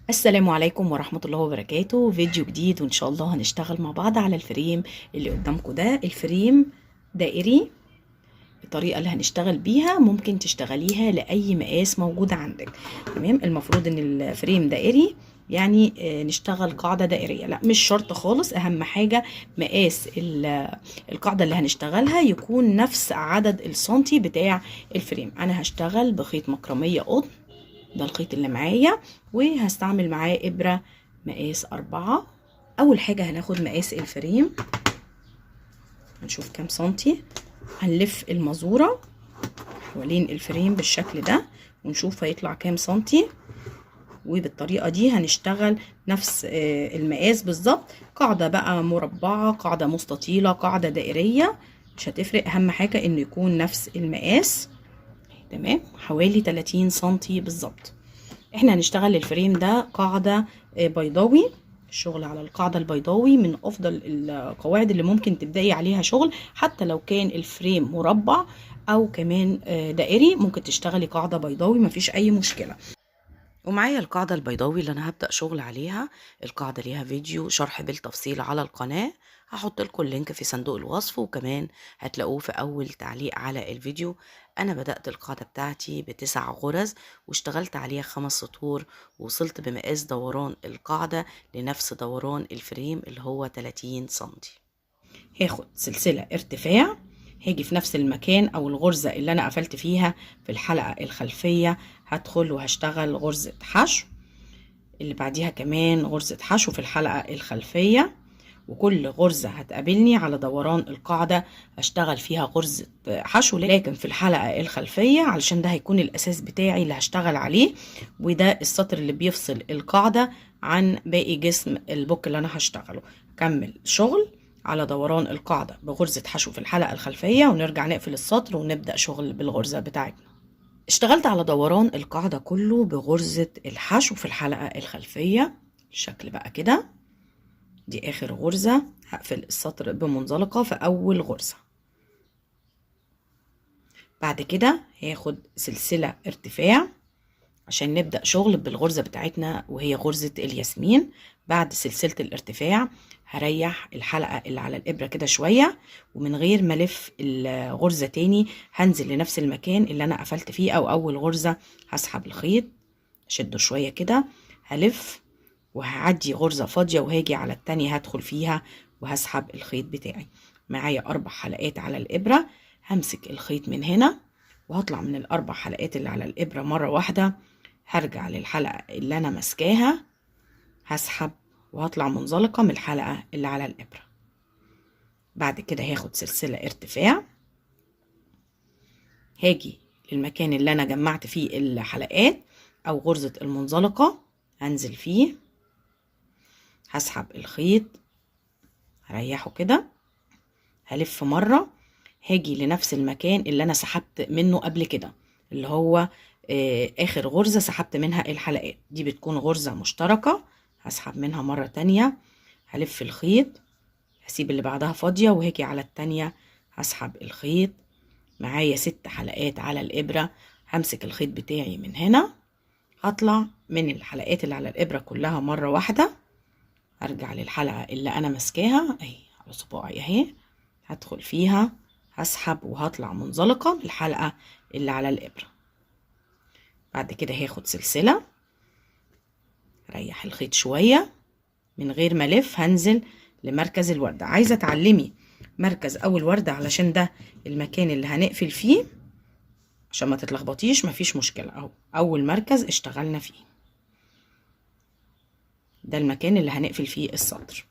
السلام عليكم ورحمة الله وبركاته. فيديو جديد وإن شاء الله هنشتغل مع بعض على الفريم اللي قدامكم ده. الفريم دائري. الطريقة اللي هنشتغل بيها ممكن تشتغليها لأي مقاس موجود عندك. تمام. المفروض إن الفريم دائري، يعني نشتغل قاعدة دائرية. لا، مش شرط خالص. أهم حاجة مقاس القاعدة اللي هنشتغلها يكون نفس عدد السنتي بتاع الفريم. أنا هشتغل بخيط مكرمية قطن، ده الخيط اللي معايا، وهستعمل معاه إبرة مقاس 4. أول حاجة هناخد مقاس الفريم، هنشوف كام سنتي. هنلف المزورة حوالين الفريم بالشكل ده ونشوف هيطلع كام سنتي، وبالطريقة دي هنشتغل نفس المقاس بالظبط. قاعدة بقى مربعة، قاعدة مستطيلة، قاعدة دائرية، مش هتفرق. أهم حاجة إنه يكون نفس المقاس. تمام، حوالي 30 سنتي بالظبط. احنا هنشتغل الفريم ده قاعدة بيضاوي. الشغل على القاعدة البيضاوي من افضل القواعد اللي ممكن تبدأي عليها شغل، حتى لو كان الفريم مربع او كمان دائري ممكن تشتغلي قاعدة بيضاوي، مفيش اي مشكلة. ومعايا القاعدة البيضاوي اللي انا هبدأ شغل عليها. القاعدة ليها فيديو شرح بالتفصيل على القناة، هحط لكم اللينك في صندوق الوصف، وكمان هتلاقوه في اول تعليق على الفيديو. انا بدأت القاعدة بتاعتي ب9 غرز واشتغلت عليها 5 سطور، ووصلت بمقاس دوران القاعدة لنفس دوران الفريم اللي هو 30 سنتي. هاخد سلسلة ارتفاع، هاجي في نفس المكان او الغرزة اللي انا قفلت فيها في الحلقة الخلفية، هدخل وهشتغل غرزة حشو. اللي بعديها كمان غرزة حشو في الحلقة الخلفية، وكل غرزة هتقابلني على دوران القاعدة هشتغل فيها غرزة حشو، لكن في الحلقة الخلفية علشان ده هيكون الأساس بتاعي اللي هشتغل عليه، وده السطر اللي بيفصل القاعدة عن باقي جسم البوك اللي أنا هشتغله. كمل شغل على دوران القاعدة بغرزة حشو في الحلقة الخلفية، ونرجع نقفل السطر ونبدأ شغل بالغرزة بتاعتنا. اشتغلت على دوران القاعدة كله بغرزة الحشو في الحلقة الخلفية الشكل بقى كده. دي آخر غرزة، هقفل السطر بمنزلقة في أول غرزة. بعد كده هاخد سلسلة ارتفاع عشان نبدأ شغل بالغرزة بتاعتنا وهي غرزة الياسمين. بعد سلسلة الارتفاع هريح الحلقة اللي على الإبرة كده شوية، ومن غير ما ألف الغرزة تاني هنزل لنفس المكان اللي أنا قفلت فيه أو أول غرزة. هسحب الخيط، أشده شوية كده، هلف وهعدي غرزة فاضية وهاجي على التانية هدخل فيها وهسحب الخيط بتاعي. معايا 4 حلقات على الإبرة، همسك الخيط من هنا وهطلع من ال4 حلقات اللي على الإبرة مرة واحدة، هرجع للحلقة اللي أنا ماسكاها، هسحب وهطلع منزلقة من الحلقة اللي على الإبرة. بعد كده هاخد سلسلة ارتفاع، هاجي للمكان اللي أنا جمعت فيه الحلقات أو غرزة المنزلقة، هنزل فيه، هسحب الخيط، هريحه كده، هلف مرة، هاجي لنفس المكان اللي أنا سحبت منه قبل كده، اللي هو آخر غرزة سحبت منها الحلقات دي، بتكون غرزة مشتركة. هسحب منها مرة تانية، هلف الخيط، هسيب اللي بعدها فاضية وهاجي على التانية هسحب الخيط. معايا 6 حلقات على الإبرة، همسك الخيط بتاعي من هنا، هطلع من الحلقات اللي على الإبرة كلها مرة واحدة، هرجع للحلقة اللي أنا ماسكاها أهي على صباعي أهي، هدخل فيها، هسحب وهطلع منزلقة من الحلقة اللي على الإبرة. بعد كده هاخد سلسلة، ريح الخيط شوية، من غير ما ألف هنزل لمركز الوردة. عايزة تعلمي مركز أول وردة علشان ده المكان اللي هنقفل فيه، عشان ما تتلخبطيش مفيش مشكلة. أهو أول مركز اشتغلنا فيه، ده المكان اللي هنقفل فيه السطر.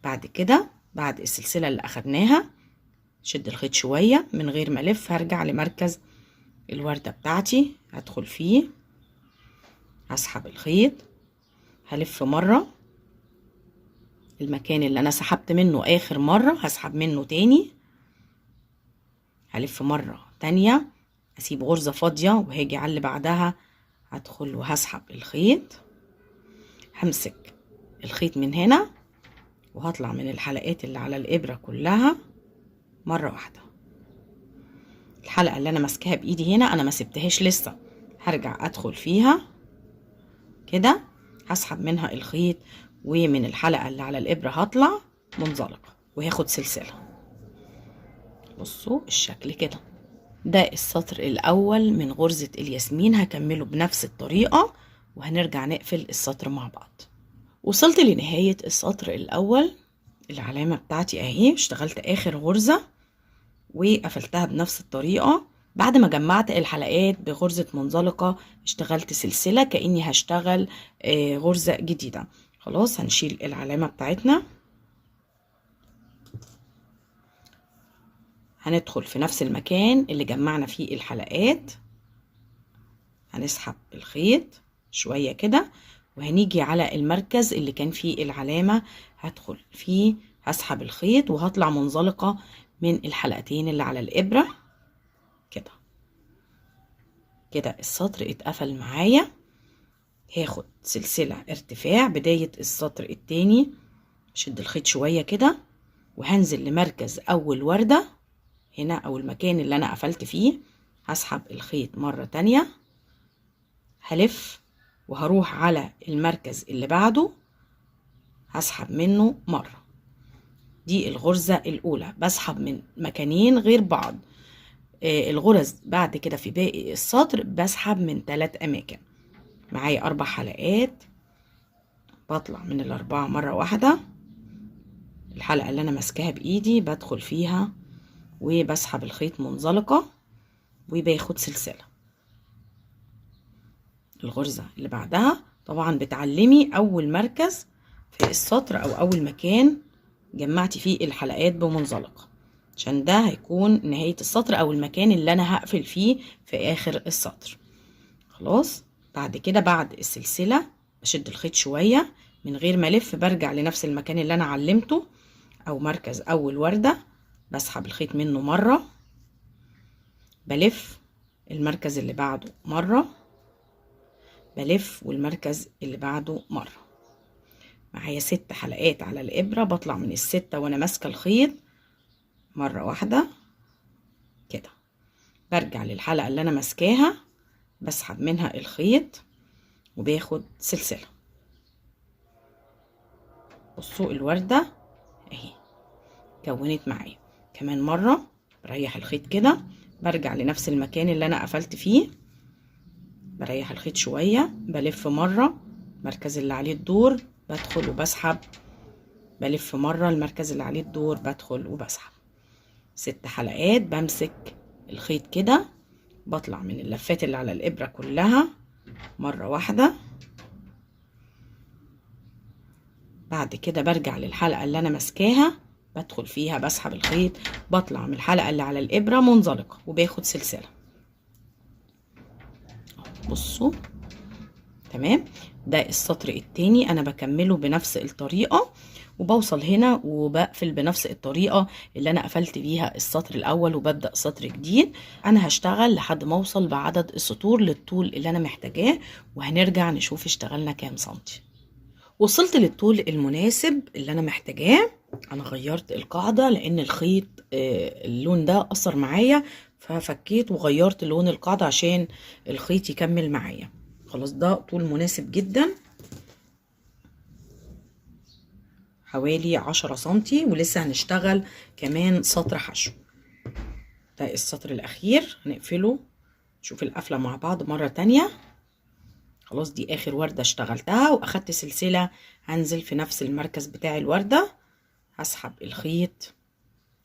بعد كده بعد السلسلة اللي أخدناها شد الخيط شوية، من غير ما ألف هرجع لمركز الوردة بتاعتي، هدخل فيه، هسحب الخيط، هلف مرة المكان اللي أنا سحبت منه آخر مرة هسحب منه تاني، هلف مرة تانية، أسيب غرزة فاضية وهاجي على اللي بعدها هدخل وهسحب الخيط، همسك الخيط من هنا وهطلع من الحلقات اللي على الإبرة كلها مرة واحدة. الحلقة اللي أنا ماسكاها بإيدي هنا أنا ما سبتهاش لسه، هرجع أدخل فيها كده هسحب منها الخيط، ومن الحلقة اللي على الإبرة هطلع منزلقة وهاخد سلسلة. بصوا الشكل كده. ده السطر الأول من غرزة الياسمين، هكمله بنفس الطريقة وهنرجع نقفل السطر مع بعض. وصلت لنهاية السطر الأول، العلامة بتاعتي اهي، اشتغلت آخر غرزة وقفلتها بنفس الطريقة. بعد ما جمعت الحلقات بغرزة منزلقة اشتغلت سلسلة كأني هشتغل غرزة جديدة. خلاص هنشيل العلامة بتاعتنا، هندخل في نفس المكان اللي جمعنا فيه الحلقات، هنسحب الخيط شوية كده وهنيجي على المركز اللي كان فيه العلامة، هدخل فيه هسحب الخيط وهطلع منزلقة من الحلقتين اللي على الإبرة كده. كده السطر اتقفل معايا. هاخد سلسلة ارتفاع بداية السطر التاني، شد الخيط شوية كده وهنزل لمركز أول وردة هنا أو المكان اللي أنا قفلت فيه، هسحب الخيط مرة تانية، هلف وهروح على المركز اللي بعده هسحب منه مرة. دي الغرزة الأولى، بسحب من مكانين غير بعض. الغرز بعد كده في باقي السطر بسحب من 3 أماكن. معايا 4 حلقات، بطلع من الأربعة مرة واحدة، الحلقة اللي أنا ماسكاها بإيدي بدخل فيها وبسحب الخيط منزلقة وباخد سلسلة. الغرزة اللي بعدها طبعا بتعلمي أول مركز في السطر أو أول مكان جمعتي فيه الحلقات بمنزلقة، عشان ده هيكون نهاية السطر أو المكان اللي أنا هقفل فيه في آخر السطر. خلاص بعد كده بعد السلسلة بشد الخيط شوية من غير ما ألف، برجع لنفس المكان اللي أنا علمته أو مركز أول وردة، بسحب الخيط منه مرة، بلف المركز اللي بعده مرة، بلف والمركز اللي بعده مرة. معايا 6 حلقات على الإبرة، بطلع من ال6 وأنا ماسكة الخيط مرة واحدة كده، برجع للحلقة اللي أنا ماسكاها بسحب منها الخيط وباخد سلسلة. بصوا الوردة اهي كونت معايا. كمان مرة بريح الخيط كده، برجع لنفس المكان اللي أنا قفلت فيه، بريح الخيط شوية، بلف مرة المركز اللي عليه الدور بدخل وبسحب، بلف مرة المركز اللي عليه الدور بدخل وبسحب. 6 حلقات بمسك الخيط كده، بطلع من اللفات اللي على الإبرة كلها مرة واحدة. بعد كده برجع للحلقة اللي أنا ماسكاها بدخل فيها بسحب الخيط، بطلع من الحلقة اللي على الإبرة منزلقة وباخد سلسلة. بصوا تمام. ده السطر التاني أنا بكمله بنفس الطريقة وبوصل هنا وبقفل بنفس الطريقة اللي أنا قفلت بيها السطر الأول وببدأ سطر جديد. أنا هشتغل لحد ما أوصل بعدد السطور للطول اللي أنا محتاجاه وهنرجع نشوف اشتغلنا كام سنتي. وصلت للطول المناسب اللي أنا محتاجاه. أنا غيرت القاعدة لأن الخيط اللون ده أثر معايا، ففكيت وغيرت لون القاعدة عشان الخيط يكمل معايا. خلاص ده طول مناسب جدا، حوالي 10 سنتي، ولسه هنشتغل كمان سطر حشو. ده السطر الأخير هنقفله، نشوف القفلة مع بعض مرة تانية. خلاص دي آخر وردة اشتغلتها وأخدت سلسلة، هنزل في نفس المركز بتاع الوردة، هسحب الخيط،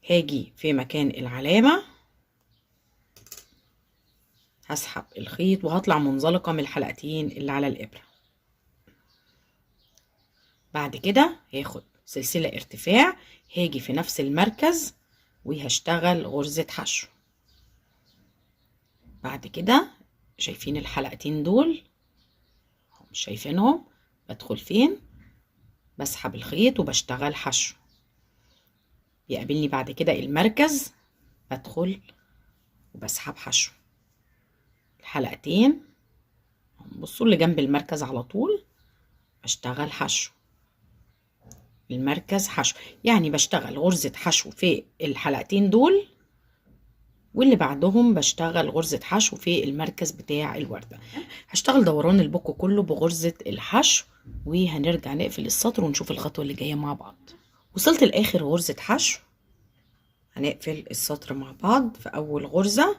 هاجي في مكان العلامة هسحب الخيط وهطلع منزلقة من الحلقتين اللي على الإبرة. بعد كده هاخد سلسلة ارتفاع، هاجي في نفس المركز وهشتغل غرزة حشو. بعد كده شايفين الحلقتين دول مش شايفينهم؟ بدخل فين؟ بسحب الخيط وبشتغل حشو. يقابلني بعد كده المركز، بدخل وبسحب حشو. الحلقتين بصوا اللي جنب المركز على طول بشتغل حشو، المركز حشو، يعني بشتغل غرزة حشو في الحلقتين دول واللي بعدهم بشتغل غرزة حشو في المركز بتاع الوردة. هشتغل دوران البوكو كله بغرزة الحشو وهنرجع نقفل السطر ونشوف الخطوة اللي جاية مع بعض. وصلت لاخر غرزة حشو، هنقفل السطر مع بعض. في اول غرزة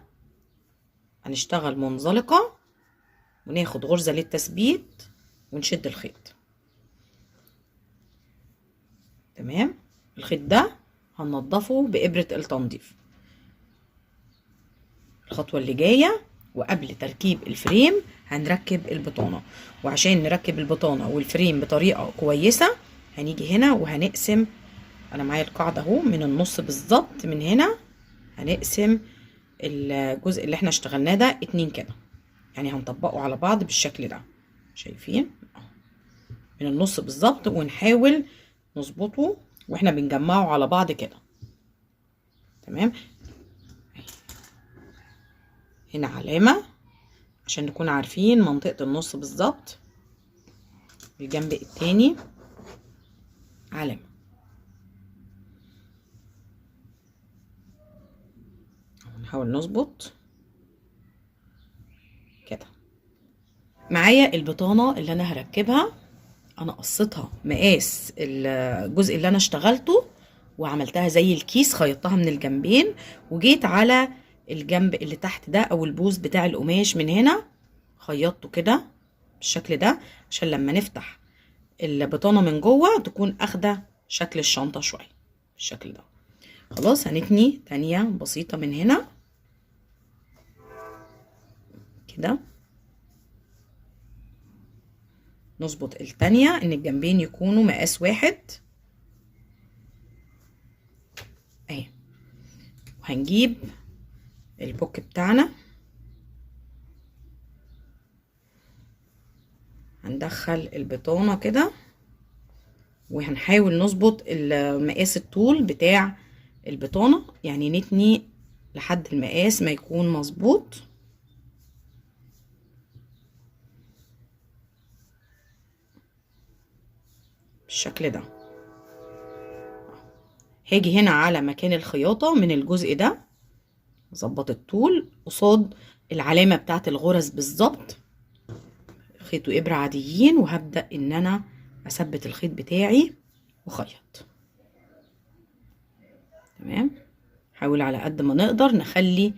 هنشتغل منزلقة وناخد غرزة للتثبيت ونشد الخيط. تمام. الخيط ده هننضفه بإبرة التنظيف. الخطوة اللي جاية وقبل تركيب الفريم هنركب البطانة، وعشان نركب البطانة والفريم بطريقة كويسة هنيجي هنا وهنقسم. انا معايا القاعدة اهو من النص بالظبط، من هنا هنقسم الجزء اللي احنا اشتغلناه ده 2 كده، يعني هنطبقه على بعض بالشكل ده. شايفين؟ من النص بالظبط، ونحاول نظبطه واحنا بنجمعه على بعض كده. تمام. هنا علامة عشان نكون عارفين منطقة النص بالظبط، الجنب التاني علامة. نحاول نظبط كده. معايا البطانة اللي انا هركبها، انا قصيتها مقاس الجزء اللي انا اشتغلته وعملتها زي الكيس، خيطتها من الجنبين وجيت على الجنب اللي تحت ده او البوز بتاع القماش من هنا خيطته كده بالشكل ده، عشان لما نفتح البطانة من جوه تكون اخده شكل الشنطة شوية بالشكل ده. خلاص هنتني تانية بسيطة من هنا كده، نظبط التانية ان الجنبين يكونوا مقاس واحد اهي. وهنجيب البوك بتاعنا، هندخل البطانة كده وهنحاول نظبط مقاس الطول بتاع البطانة، يعني نتني لحد المقاس ما يكون مظبوط بالشكل ده. هاجي هنا على مكان الخياطة من الجزء ده، اظبط الطول قصاد العلامة بتاعت الغرز بالظبط، خيط وإبرة عاديين، وهبدأ ان انا اثبت الخيط بتاعي وخيط. تمام. حاول على قد ما نقدر نخلي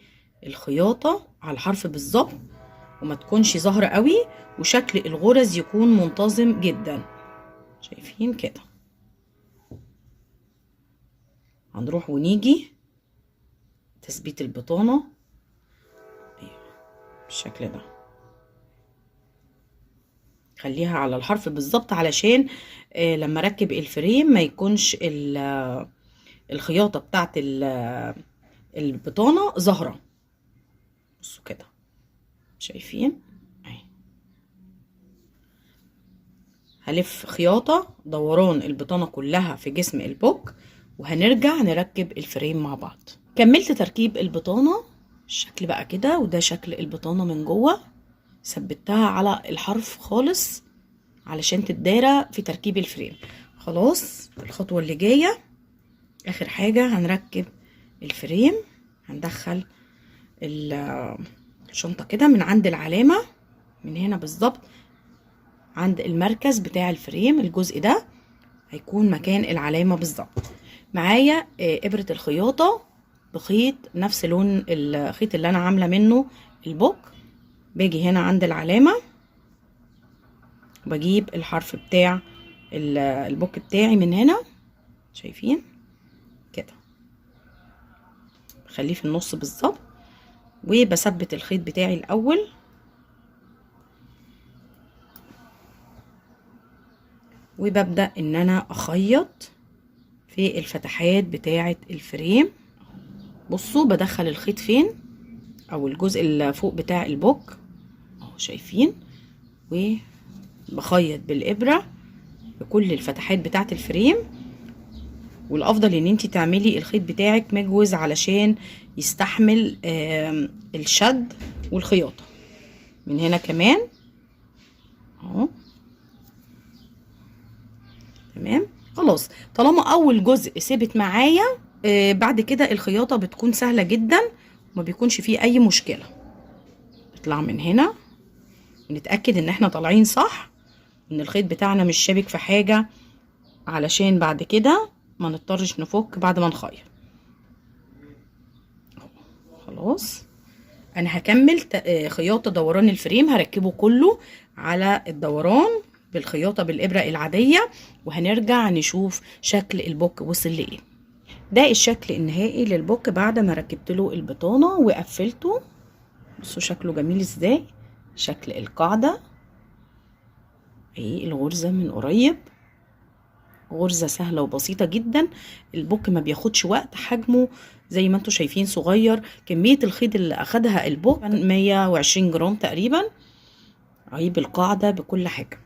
الخياطة على الحرف بالظبط وما تكونش ظاهرة قوي، وشكل الغرز يكون منتظم جدا. شايفين كده؟ هنروح ونيجي تثبيت البطانة بالشكل ده، خليها على الحرف بالظبط علشان لما اركب الفريم ما يكونش الخياطة بتاعت البطانة ظاهرة. بصوا كده، شايفين؟ اهي هلف خياطة دوران البطانة كلها في جسم البوك، وهنرجع نركب الفريم مع بعض. كملت تركيب البطانة الشكل بقى كده، وده شكل البطانة من جوه. ثبتها على الحرف خالص علشان تتدارى في تركيب الفريم. خلاص الخطوة اللي جاية اخر حاجة هنركب الفريم. هندخل الشنطة كده من عند العلامة، من هنا بالظبط عند المركز بتاع الفريم، الجزء ده هيكون مكان العلامة بالظبط. معايا ابرة الخياطة بخيط نفس لون الخيط اللي انا عاملة منه البوك. باجي هنا عند العلامة وبجيب الحرف بتاع البوك بتاعي من هنا، شايفين كده؟ بخليه في النص بالظبط، وبثبت الخيط بتاعي الاول وببدأ ان انا اخيط في الفتحات بتاعة الفريم. بصوا بدخل الخيط فين، او الجزء اللي فوق بتاع البوك اهو، شايفين؟ وبخيط بالابرة بكل الفتحات بتاعة الفريم. والافضل ان انتي تعملي الخيط بتاعك مجوز علشان يستحمل الشد والخياطة. من هنا كمان اهو. تمام. خلاص طالما اول جزء ثبت معايا، بعد كده الخياطة بتكون سهلة جدا وما بيكونش فيه اي مشكلة. نطلع من هنا ونتأكد ان احنا طالعين صح، ان الخيط بتاعنا مش شابك في حاجة، علشان بعد كده ما نضطرش نفك بعد ما نخيط. خلاص انا هكمل خياطة دوران الفريم، هركبه كله على الدوران بالخياطة بالإبرة العادية، وهنرجع نشوف شكل البوك وصل لايه. ده الشكل النهائي للبوك بعد ما ركبت له البطانة وقفلته. بصوا شكله جميل ازاي، شكل القاعدة اهي، الغرزة من قريب، غرزة سهلة وبسيطة جدا. البوك ما بياخدش وقت، حجمه زي ما انتوا شايفين صغير. كمية الخيط اللي اخدها البوك 120 جرام تقريبا اهي، بالقاعدة بكل حاجة.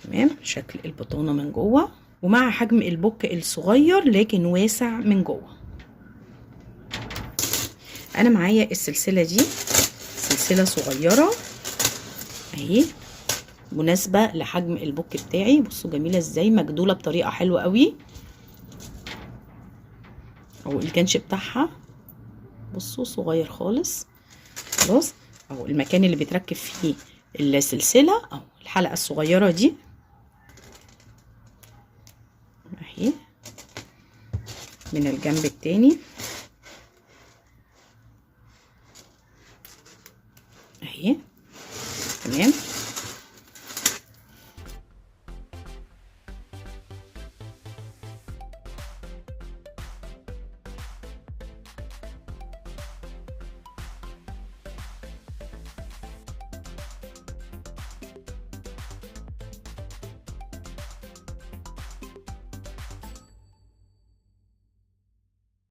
تمام، شكل البطانة من جوه، ومع حجم البوك الصغير لكن واسع من جوه. انا معايا السلسلة دي سلسلة صغيرة اهي، مناسبة لحجم البوك بتاعي. بصوا جميلة ازاي، مجدولة بطريقة حلوة قوي، او الجنش بتاعها بصوا صغير خالص. خلاص، او المكان اللي بيتركب فيه السلسلة او الحلقة الصغيرة دي اهي، من الجنب التاني اهي. تمام،